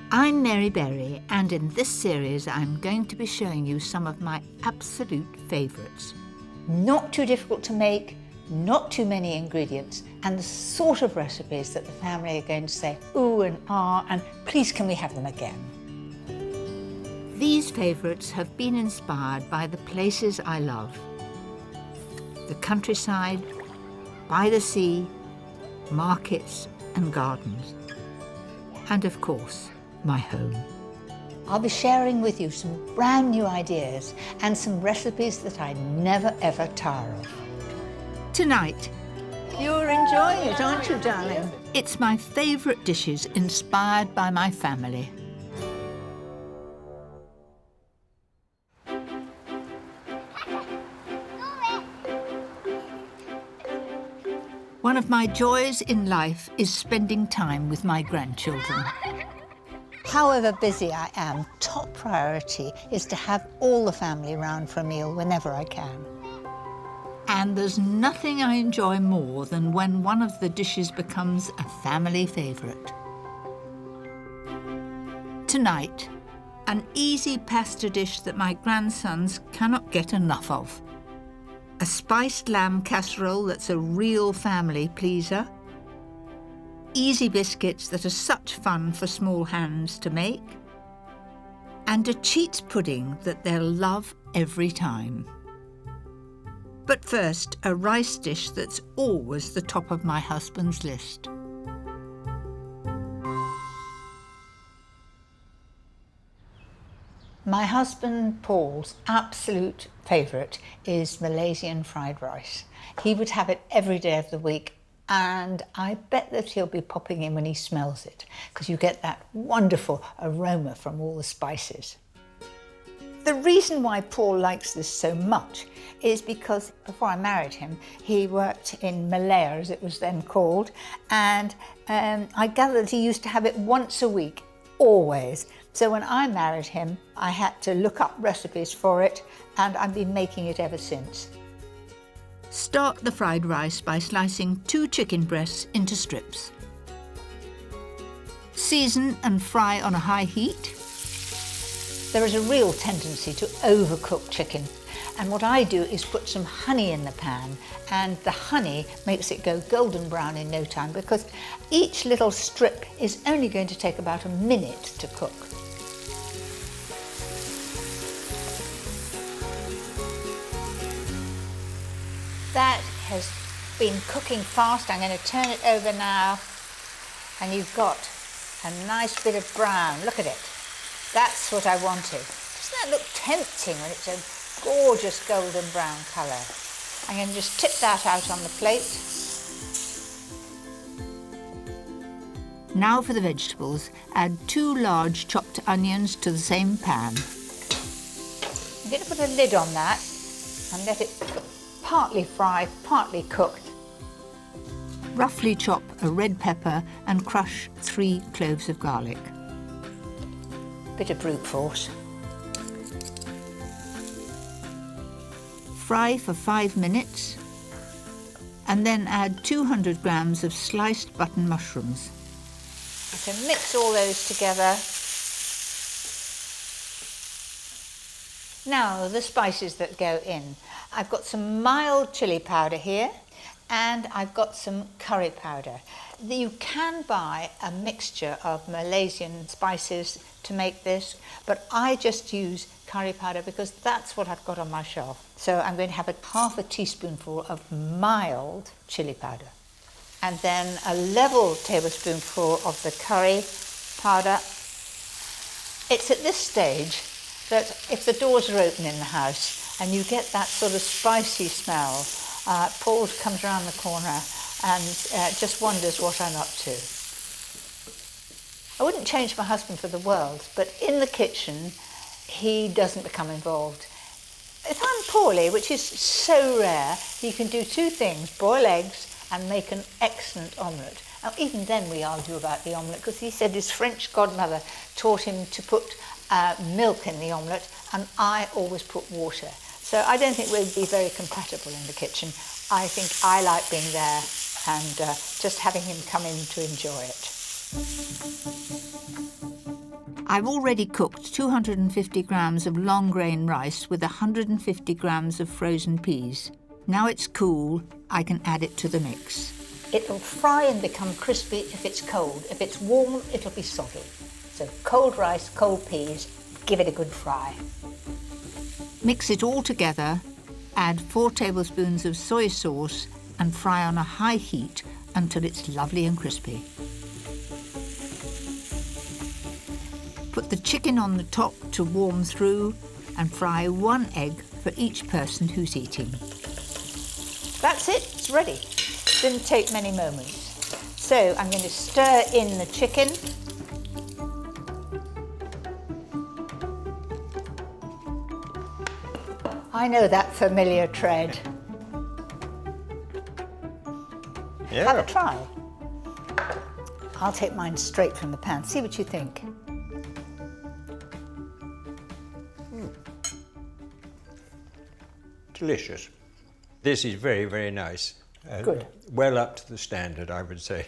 I'm Mary Berry, and in this series I'm going to be showing you some of my absolute favourites. Not too difficult to make, not too many ingredients, and the sort of recipes that the family are going to say, ooh and ah, and please can we have them again? These favourites have been inspired by the places I love. The countryside, by the sea, markets and gardens. And of course, my home. I'll be sharing with you some brand new ideas and some recipes that I never ever tire of. Tonight, You're enjoying it, aren't you, darling? it's my favourite dishes inspired by my family. One of my joys in life is spending time with my grandchildren. However busy I am, top priority is to have all the family round for a meal whenever I can. And there's nothing I enjoy more than when one of the dishes becomes a family favourite. Tonight, an easy pasta dish that my grandsons cannot get enough of. A spiced lamb casserole that's a real family pleaser. Easy biscuits that are such fun for small hands to make. And a cheats pudding that they'll love every time. But first, a rice dish that's always the top of my husband's list. My husband Paul's absolute favourite is Malaysian fried rice. He would have it every day of the week, and I bet that he'll be popping in when he smells it, because you get that wonderful aroma from all the spices. The reason why Paul likes this so much is because before I married him, he worked in Malaya, as it was then called, and I gather that he used to have it once a week, always. So when I married him, I had to look up recipes for it, and I've been making it ever since. Start the fried rice by slicing 2 chicken breasts into strips. Season and fry on a high heat. There is a real tendency to overcook chicken, and what I do is put some honey in the pan, and the honey makes it go golden brown in no time, because each little strip is only going to take about a minute to cook. That has been cooking fast. I'm going to turn it over now, and you've got a nice bit of brown. Look at it. That's what I wanted. Doesn't that look tempting when it's a gorgeous golden brown colour? I'm going to just tip that out on the plate. Now for the vegetables, add 2 large chopped onions to the same pan. I'm going to put a lid on that and let it partly fry, partly cooked. Roughly chop a red pepper and crush 3 cloves of garlic. Bit of brute force. Fry for 5 minutes and then add 200 grams of sliced button mushrooms. I can mix all those together. Now the spices that go in. I've got some mild chili powder here, and I've got some curry powder. You can buy a mixture of Malaysian spices to make this, but I just use curry powder because that's what I've got on my shelf. So I'm going to have half a teaspoonful of mild chili powder, and then a level tablespoonful of the curry powder. It's at this stage that if the doors are open in the house and you get that sort of spicy smell, Paul comes around the corner and just wonders what I'm up to. I wouldn't change my husband for the world, but in the kitchen, he doesn't become involved. If I'm poorly, which is so rare, he can do 2 things, boil eggs and make an excellent omelette. Now, even then we argue about the omelette, because he said his French godmother taught him to put milk in the omelette, and I always put water. So I don't think we'd be very compatible in the kitchen. I think I like being there and just having him come in to enjoy it. I've already cooked 250 grams of long grain rice with 150 grams of frozen peas. Now it's cool, I can add it to the mix. It'll fry and become crispy if it's cold. If it's warm, it'll be soggy. So cold rice, cold peas, give it a good fry. Mix it all together, add 4 tablespoons of soy sauce and fry on a high heat until it's lovely and crispy. Put the chicken on the top to warm through and fry 1 egg for each person who's eating. That's it, it's ready. Didn't take many moments. So I'm going to stir in the chicken. I know that familiar tread. Yeah. Have a try. I'll take mine straight from the pan. See what you think. Delicious. This is very, very nice. Good. Well up to the standard, I would say.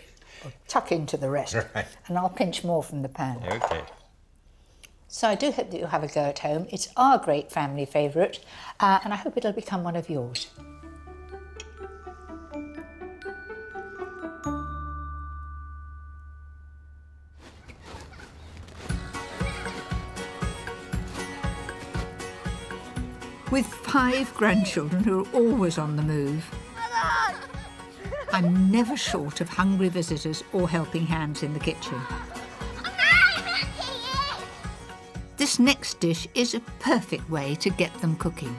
Tuck into the rest. Right. And I'll pinch more from the pan. Okay. So I do hope that you'll have a go at home. It's our great family favourite, and I hope it'll become one of yours. With 5 grandchildren who are always on the move, I'm never short of hungry visitors or helping hands in the kitchen. This next dish is a perfect way to get them cooking.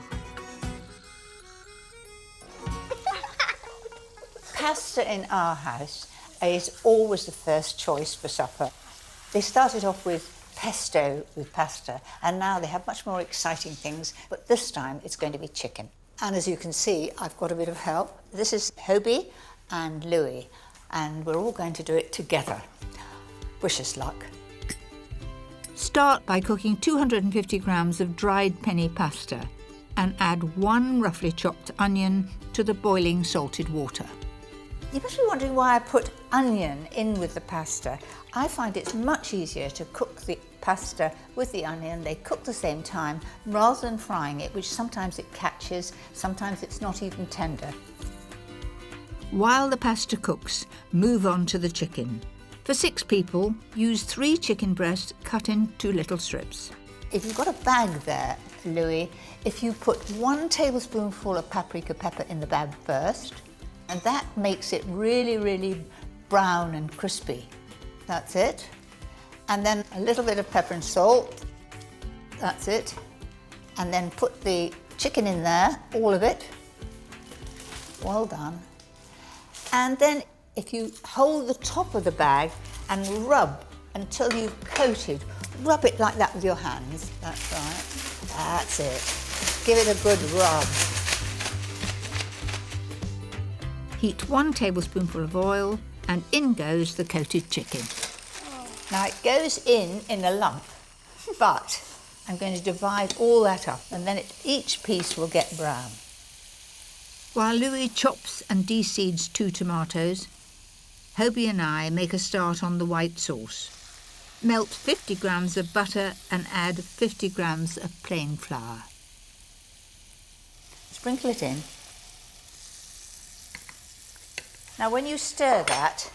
Pasta in our house is always the first choice for supper. They started off with pesto with pasta, and now they have much more exciting things, but this time it's going to be chicken. And as you can see, I've got a bit of help. This is Hobie and Louis, and we're all going to do it together. Wish us luck. Start by cooking 250 grams of dried penny pasta and add 1 roughly chopped onion to the boiling salted water. You must be wondering why I put onion in with the pasta. I find it's much easier to cook the pasta with the onion. They cook the same time rather than frying it, which sometimes it catches, sometimes it's not even tender. While the pasta cooks, move on to the chicken. For 6 people, use 3 chicken breasts cut in 2 little strips. If you've got a bag there, Louis, if you put 1 tablespoonful of paprika pepper in the bag first, and that makes it really, really brown and crispy. That's it. And then a little bit of pepper and salt. That's it. And then put the chicken in there, all of it. Well done. And then if you hold the top of the bag and rub until you've coated, rub it like that with your hands. That's right. That's it. Give it a good rub. Heat 1 tablespoonful of oil and in goes the coated chicken. Now it goes in a lump, but I'm going to divide all that up and then each piece will get brown. While Louis chops and de-seeds 2 tomatoes, Hobie and I make a start on the white sauce. Melt 50 grams of butter and add 50 grams of plain flour. Sprinkle it in. Now when you stir that,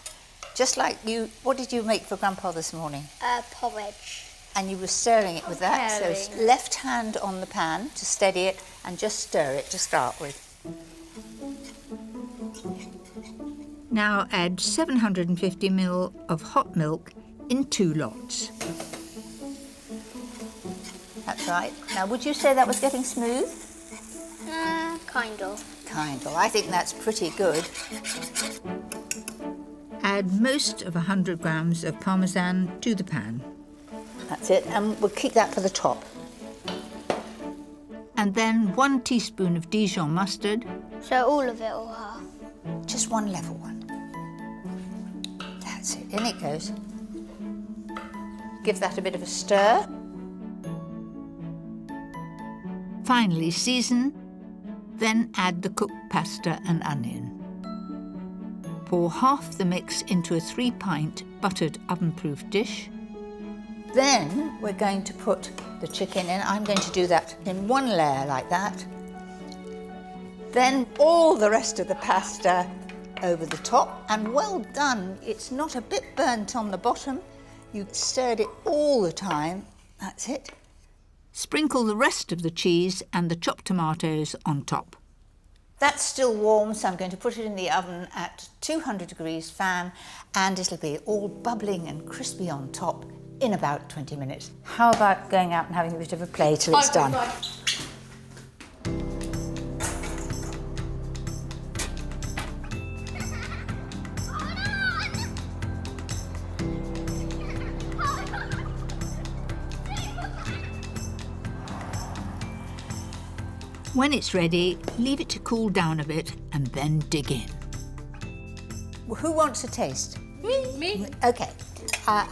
just like what did you make for Grandpa this morning? Porridge. And you were stirring it with that, so Preparing. left hand on the pan to steady it and just stir it to start with. Now add 750 ml of hot milk in 2 lots. That's right. Now would you say that was getting smooth? Kind of. Kind of. I think that's pretty good. Add most of 100 grams of parmesan to the pan. That's it, and we'll keep that for the top. And then 1 teaspoon of Dijon mustard, So all of it or half? Just 1 level one. That's it, in it goes. Give that a bit of a stir. finally season, then add the cooked pasta and onion. Pour half the mix into a 3-pint buttered oven-proof dish. Then we're going to put the chicken in. I'm going to do that in one layer like that. Then all the rest of the pasta over the top, and well done. It's not a bit burnt on the bottom. You stirred it all the time. That's it. Sprinkle the rest of the cheese and the chopped tomatoes on top. That's still warm, so I'm going to put it in the oven at 200 degrees fan, and it'll be all bubbling and crispy on top in about 20 minutes. How about going out and having a bit of a play till it's done? When it's ready, leave it to cool down a bit and then dig in. Who wants a taste? Me. Okay. Are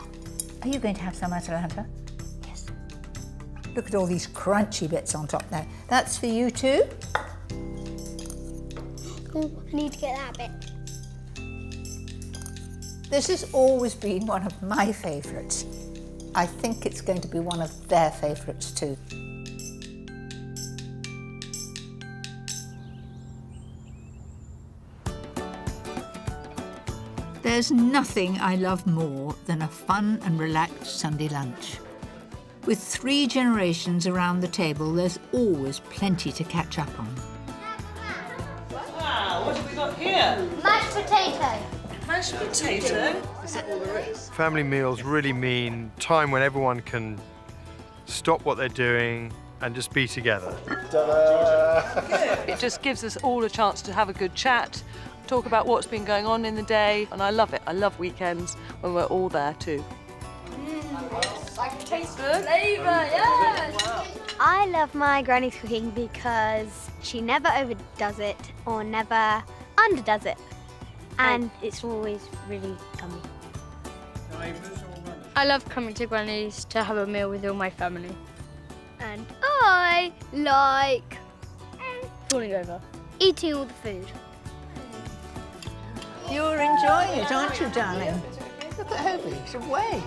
you going to have some, Atalanta? Yes. Look at all these crunchy bits on top there. That's for you too. Oh, I need to get that bit. This has always been one of my favourites. I think it's going to be one of their favourites too. There's nothing I love more than a fun and relaxed Sunday lunch. With 3 generations around the table, there's always plenty to catch up on. Wow, what have we got here? Mashed potato. Mashed potato. Family meals really mean time when everyone can stop what they're doing and just be together. It just gives us all a chance to have a good chat, talk about what's been going on in the day, and I love it. I love weekends when we're all there too. I can taste the flavour, yes! I love my granny's cooking because she never overdoes it or never underdoes it. And it's always really yummy. I love coming to Granny's to have a meal with all my family. And I like Falling over. eating all the food. You're enjoying it, aren't you, darling? Look at Hobie, he's away.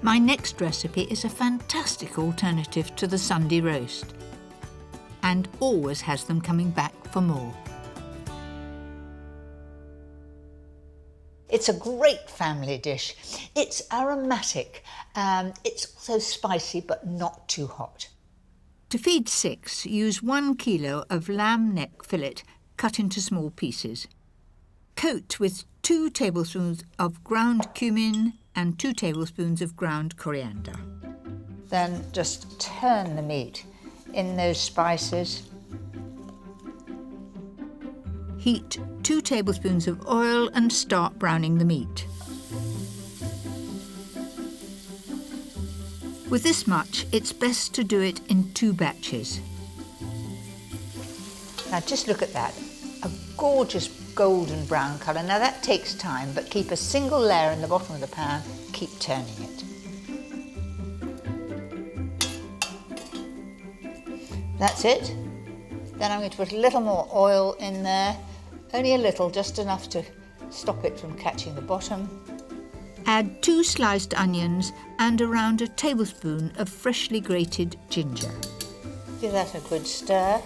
My next recipe is a fantastic alternative to the Sunday roast, and always has them coming back for more. It's a great family dish. It's aromatic. It's also spicy, but not too hot. To feed 6, use 1 kilo of lamb neck fillet cut into small pieces. Coat with 2 tablespoons of ground cumin and 2 tablespoons of ground coriander. Then just turn the meat in those spices. Heat 2 tablespoons of oil and start browning the meat. With this much, it's best to do it in 2 batches. Now just look at that, a gorgeous golden brown colour. Now that takes time, but keep a single layer in the bottom of the pan, keep turning it. That's it. Then I'm going to put a little more oil in there, only a little, just enough to stop it from catching the bottom. Add 2 sliced onions and around a tablespoon of freshly grated ginger. Give that a good stir.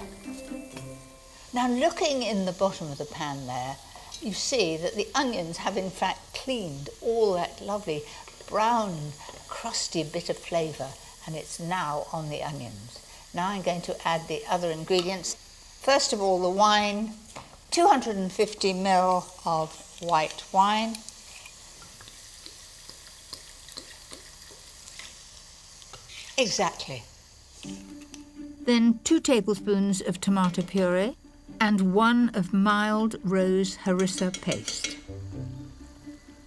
Now looking in the bottom of the pan there, you see that the onions have in fact cleaned all that lovely brown, crusty bit of flavour, and it's now on the onions. Now I'm going to add the other ingredients. First of all, the wine, 250 ml of white wine. Exactly. Then 2 tablespoons of tomato puree and 1 of mild rose harissa paste.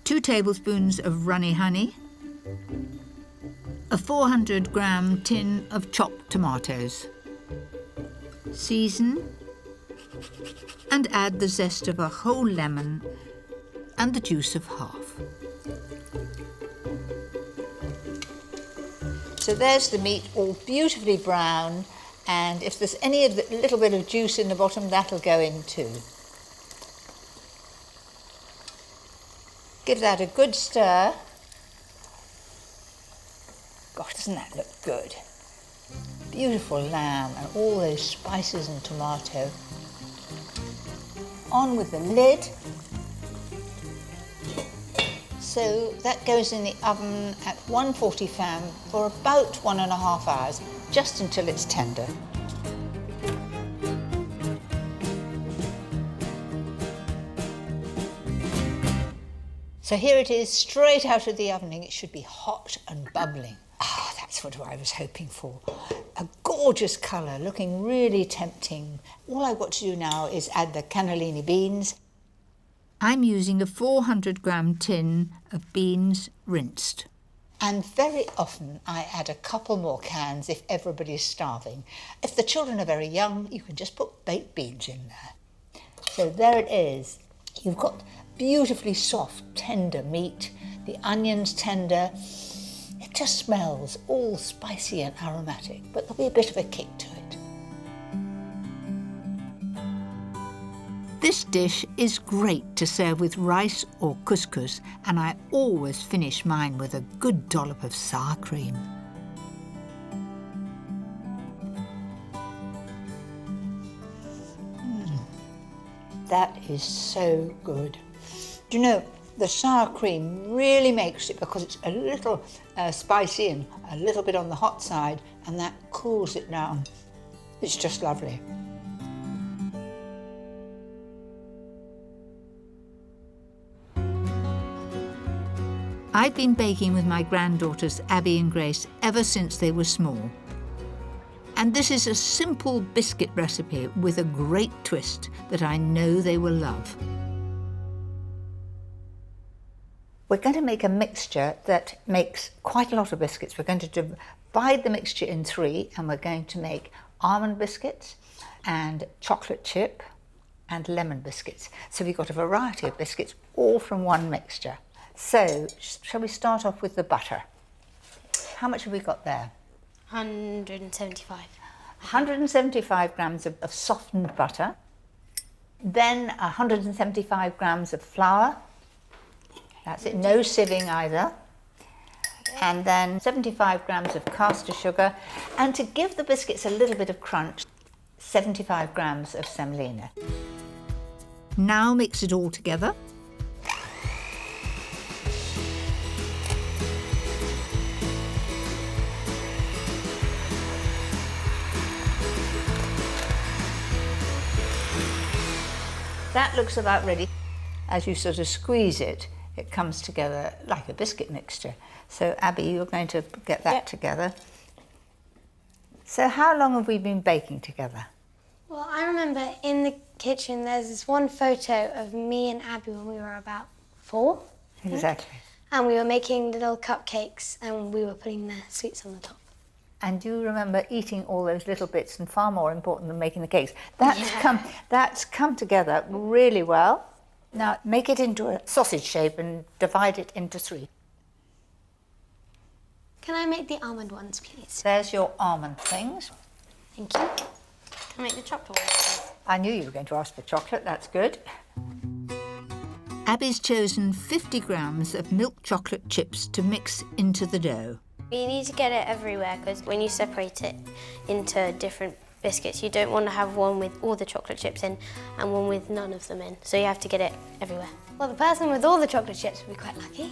2 tablespoons of runny honey. A 400-gram tin of chopped tomatoes. Season and add the zest of a whole lemon and the juice of half. So there's the meat all beautifully brown, and if there's any of the little bit of juice in the bottom, that'll go in too. Give that a good stir. Gosh, doesn't that look good? Beautiful lamb and all those spices and tomato. On with the lid. So that goes in the oven at 140 fan for about 1.5 hours, just until it's tender. So here it is, straight out of the oven. It should be hot and bubbling. Ah, that's what I was hoping for. A gorgeous colour, looking really tempting. All I've got to do now is add the cannellini beans. I'm using a 400-gram tin of beans rinsed. And very often I add a couple more cans if everybody's starving. If the children are very young, you can just put baked beans in there. So there it is. You've got beautifully soft, tender meat. The onions tender. It just smells all spicy and aromatic, but there'll be a bit of a kick to it. This dish is great to serve with rice or couscous, and I always finish mine with a good dollop of sour cream. That is so good. Do you know, the sour cream really makes it, because it's a little spicy and a little bit on the hot side, and that cools it down. It's just lovely. I've been baking with my granddaughters Abby and Grace ever since they were small. And this is a simple biscuit recipe with a great twist that I know they will love. We're going to make a mixture that makes quite a lot of biscuits. We're going to divide the mixture in 3, and we're going to make almond biscuits and chocolate chip and lemon biscuits. So we've got a variety of biscuits, all from one mixture. So, shall we start off with the butter? How much have we got there? 175. 175 grams of softened butter. Then 175 grams of flour. That's it, no sieving either. And then 75 grams of caster sugar. And to give the biscuits a little bit of crunch, 75 grams of semolina. Now mix it all together. That looks about ready. As you sort of squeeze it, it comes together like a biscuit mixture. So Abby, you're going to get that together. So how long have we been baking together? Well, I remember in the kitchen there's this one photo of me and Abby when we were about 4. Exactly. And we were making little cupcakes and we were putting the sweets on the top. And you remember eating all those little bits, and far more important than making the cakes. That's come together really well. Now make it into a sausage shape and divide it into 3. Can I make the almond ones, please? There's your almond things. Thank you. Can I make the chocolate ones, please? I knew you were going to ask for chocolate, that's good. Abby's chosen 50 grams of milk chocolate chips to mix into the dough. You need to get it everywhere, because when you separate it into different biscuits, you don't want to have one with all the chocolate chips in and one with none of them in. So you have to get it everywhere. Well, the person with all the chocolate chips would be quite lucky.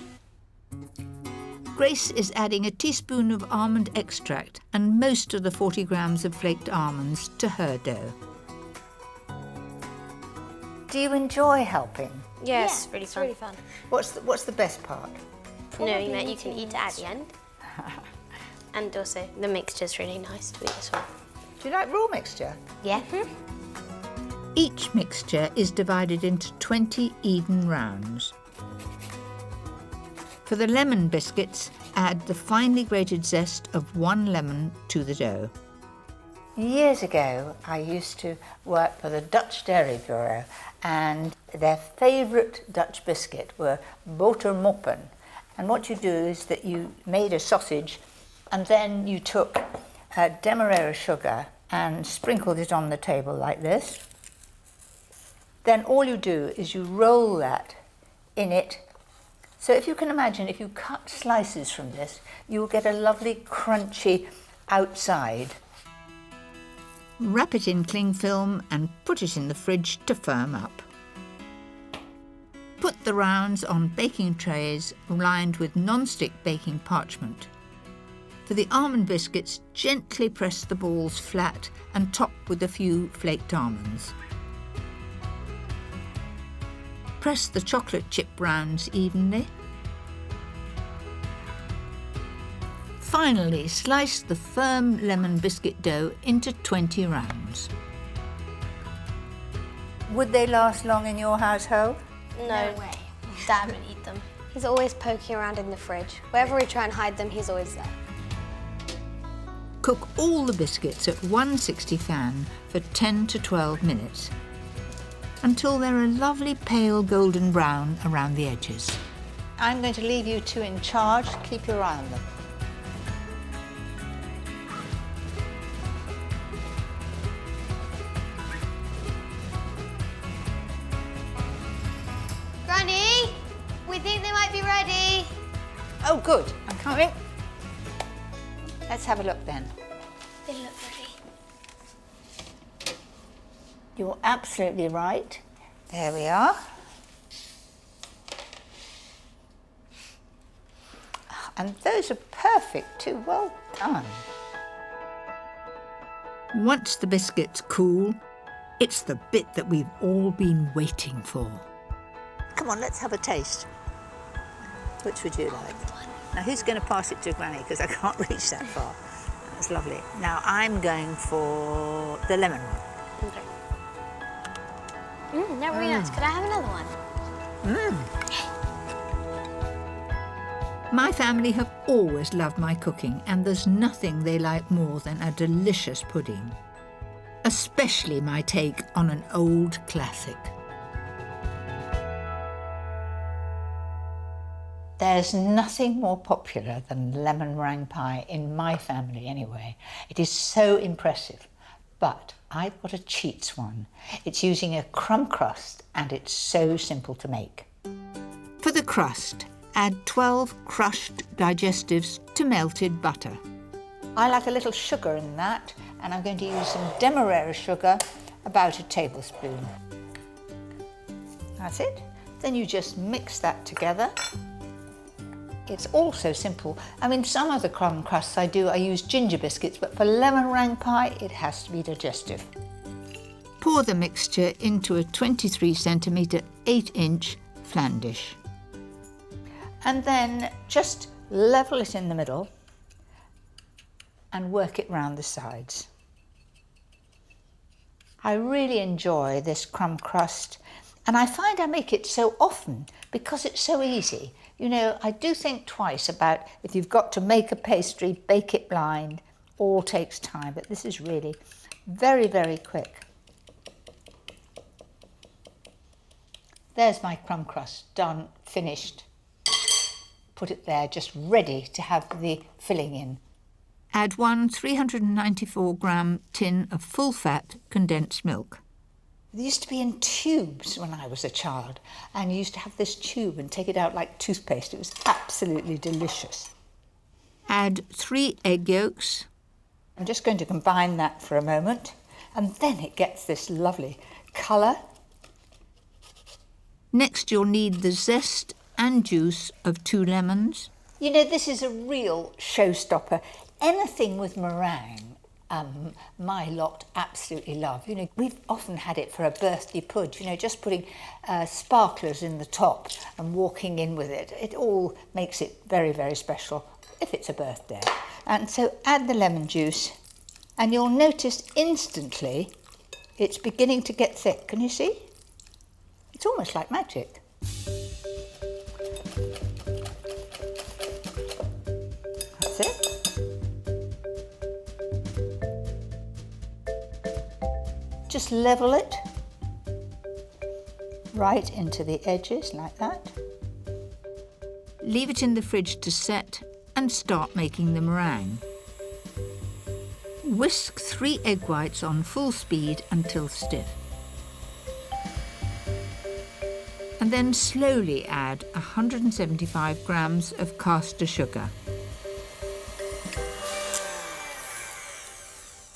Grace is adding a teaspoon of almond extract and most of the 40 grams of flaked almonds to her dough. Do you enjoy helping? Yes, Yeah, really it's fun. really fun. What's the best part? Knowing that you can eat it at the end. And also, the mixture's really nice to eat as well. Do you like raw mixture? Yeah. Each mixture is divided into 20 even rounds. For the lemon biscuits, add the finely grated zest of 1 lemon to the dough. Years ago, I used to work for the Dutch Dairy Bureau, and their favourite Dutch biscuit were botermoppen. And what you do is that you made a sausage, and then you took demerara sugar and sprinkled it on the table like this. Then all you do is you roll that in it So if you can imagine, if you cut slices from this, you'll get a lovely crunchy outside. Wrap it in cling film and put it in the fridge to firm up. Put the rounds on baking trays lined with non-stick baking parchment. For the almond biscuits, gently press the balls flat and top with a few flaked almonds. Press the chocolate chip rounds evenly. Finally, slice the firm lemon biscuit dough into 20 rounds. Would they last long in your household? No way. Dad would eat them. He's always poking around in the fridge. Wherever we try and hide them, he's always there. Cook all the biscuits at 160 fan for 10 to 12 minutes until they're a lovely pale golden brown around the edges. I'm going to leave you two in charge. Keep your eye on them. Granny, we think they might be ready. Oh, good. I'm coming. Let's have a look then. They look ready. You're absolutely right. There we are. And those are perfect too. Well done. Once the biscuits cool, it's the bit that we've all been waiting for. Come on, let's have a taste. Which would you like? Now, who's going to pass it to Granny? Because I can't reach that far. That's lovely. Now, I'm going for the lemon one. They're really nice. Could I have another one? My family have always loved my cooking, and there's nothing they like more than a delicious pudding. Especially my take on an old classic. There's nothing more popular than lemon meringue pie, in my family anyway. It is so impressive. But I've got a cheats one. It's using a crumb crust and it's so simple to make. For the crust, add 12 crushed digestives to melted butter. I like a little sugar in that, and I'm going to use some demerara sugar, about a tablespoon. That's it. Then you just mix that together. It's also simple. I mean, some of the crumb crusts I use ginger biscuits, but for lemon meringue pie, it has to be digestive. Pour the mixture into a 23 centimetre, 8-inch flan dish. And then just level it in the middle and work it round the sides. I really enjoy this crumb crust, and I find I make it so often because it's so easy. You know, I do think twice about if you've got to make a pastry, bake it blind, all takes time, but this is really very, very quick. There's my crumb crust, done, finished. Put it there, just ready to have the filling in. Add 1 394-gram tin of full-fat condensed milk. They used to be in tubes when I was a child, and you used to have this tube and take it out like toothpaste. It was absolutely delicious. Add 3 egg yolks. I'm just going to combine that for a moment, and then it gets this lovely colour. Next, you'll need the zest and juice of 2 lemons. You know, this is a real showstopper. Anything with meringue, my lot absolutely love. You know, we've often had it for a birthday pudge, you know, just putting sparklers in the top and walking in with it. It all makes it very, very special if it's a birthday. And so add the lemon juice, and you'll notice instantly it's beginning to get thick. Can you see? It's almost like magic. That's it. Just level it right into the edges like that. Leave it in the fridge to set and start making the meringue. Whisk 3 egg whites on full speed until stiff. and then slowly add 175 grams of caster sugar.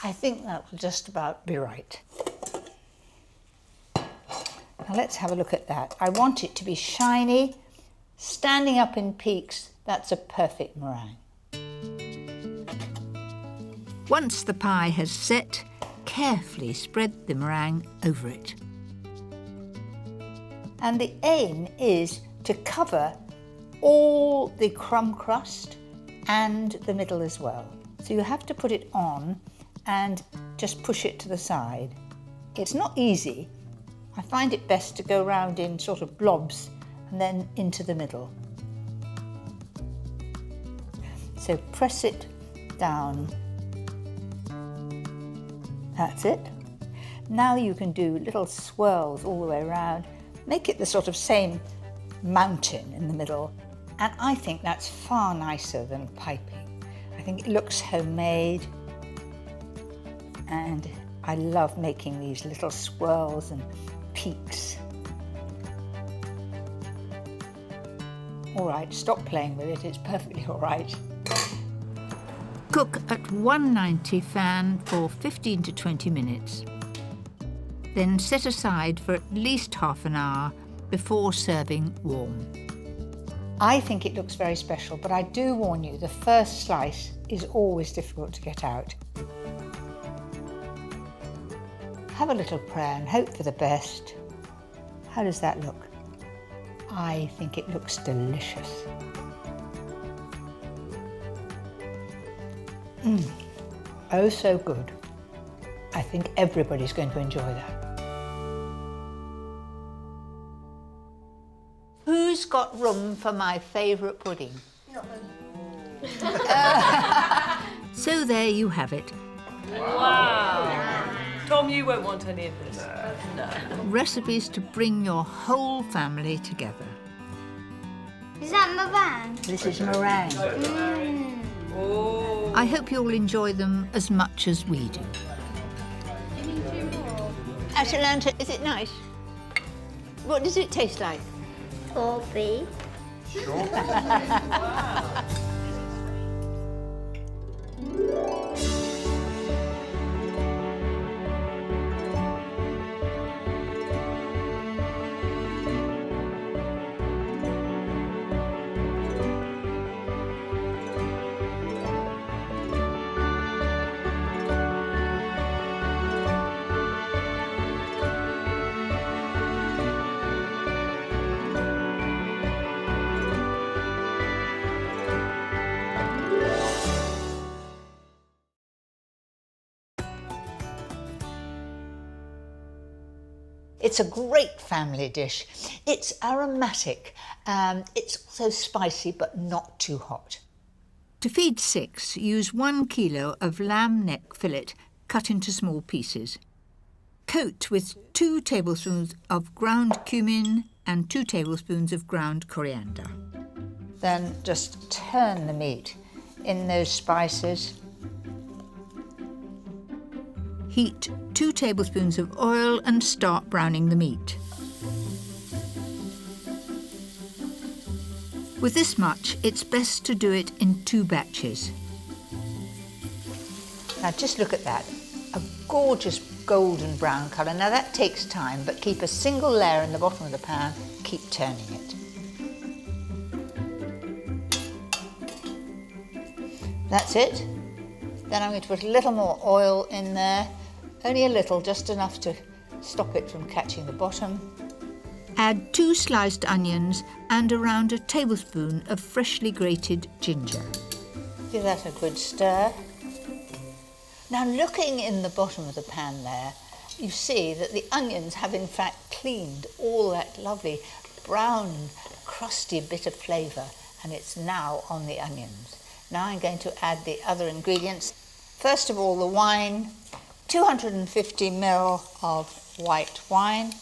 I think that will just about be right. Now let's have a look at that. I want it to be shiny, standing up in peaks. That's a perfect meringue. Once the pie has set, carefully spread the meringue over it. And the aim is to cover all the crumb crust and the middle as well. So you have to put it on and just push it to the side. It's not easy. I find it best to go round in sort of blobs and then into the middle. So press it down. That's it. Now you can do little swirls all the way around. Make it the sort of same mountain in the middle. And I think that's far nicer than piping. I think it looks homemade. And I love making these little swirls and peaks. All right, stop playing with it. It's perfectly all right. Cook at 190 fan for 15 to 20 minutes. Then set aside for at least half an hour before serving warm. I think it looks very special, but I do warn you, the first slice is always difficult to get out. Have a little prayer and hope for the best. How does that look? I think it looks delicious. Oh, so good. I think everybody's going to enjoy that. Who's got room for my favourite pudding? So there you have it. Wow. Tom, you won't want any of this. No. Recipes to bring your whole family together. Is that meringue? This is meringue. Oh. I hope you'll enjoy them as much as we do. Atalanta, is it nice? What does it taste like? Coffee. It's a great family dish. It's aromatic. It's also spicy, but not too hot. To feed 6, use 1 kilo of lamb neck fillet cut into small pieces. Coat with 2 tablespoons of ground cumin and 2 tablespoons of ground coriander. Then just turn the meat in those spices. Heat 2 tablespoons of oil and start browning the meat. With this much, it's best to do it in 2 batches. Now just look at that, a gorgeous golden brown colour. Now that takes time, but keep a single layer in the bottom of the pan, keep turning it. That's it. Then I'm going to put a little more oil in there, only a little, just enough to stop it from catching the bottom. Add 2 sliced onions and around a tablespoon of freshly grated ginger. Give that a good stir. Now looking in the bottom of the pan there, you see that the onions have in fact cleaned all that lovely brown, crusty bit of flavour, and it's now on the onions. Now I'm going to add the other ingredients. First of all, the wine, 250 ml of white wine.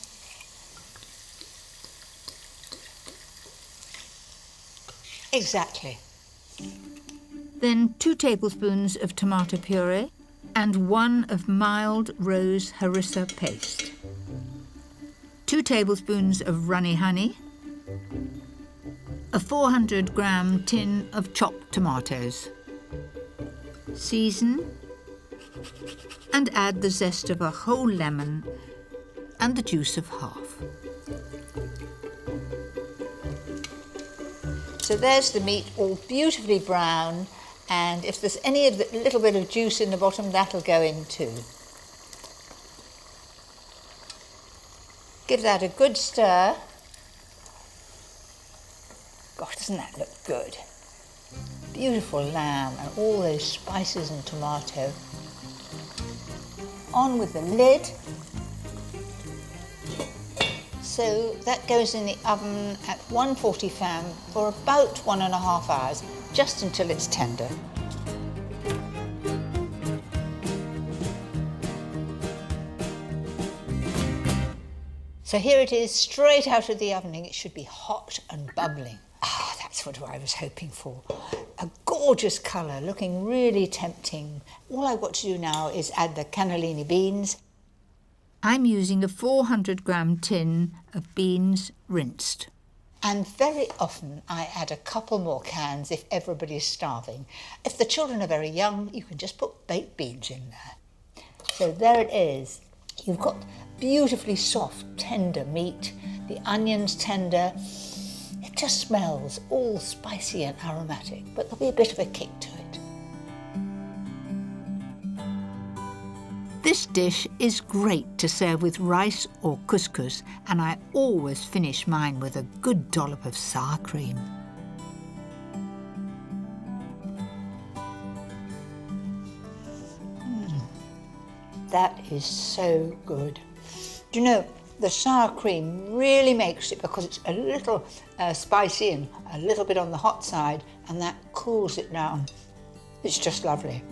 Exactly. Then 2 tablespoons of tomato puree and 1 of mild rose harissa paste. 2 tablespoons of runny honey, a 400-gram tin of chopped tomatoes. Season and add the zest of a whole lemon and the juice of half. So there's the meat all beautifully brown, and if there's any of the little bit of juice in the bottom, that'll go in too. Give that a good stir. Gosh, doesn't that look good? Beautiful lamb and all those spices and tomato. On with the lid. So that goes in the oven at 140 fan for about 1.5 hours, just until it's tender. So here it is, straight out of the oven. It should be hot and bubbling. Ah, that's what I was hoping for. A gorgeous colour, looking really tempting. All I've got to do now is add the cannellini beans. I'm using a 400-gram tin of beans rinsed. And very often I add a couple more cans if everybody's starving. If the children are very young, you can just put baked beans in there. So there it is. You've got beautifully soft, tender meat, the onions tender. It just smells all spicy and aromatic, but there'll be a bit of a kick to it. This dish is great to serve with rice or couscous, and I always finish mine with a good dollop of sour cream. That is so good. Do you know, the sour cream really makes it, because it's a little spicy and a little bit on the hot side, and that cools it down. It's just lovely.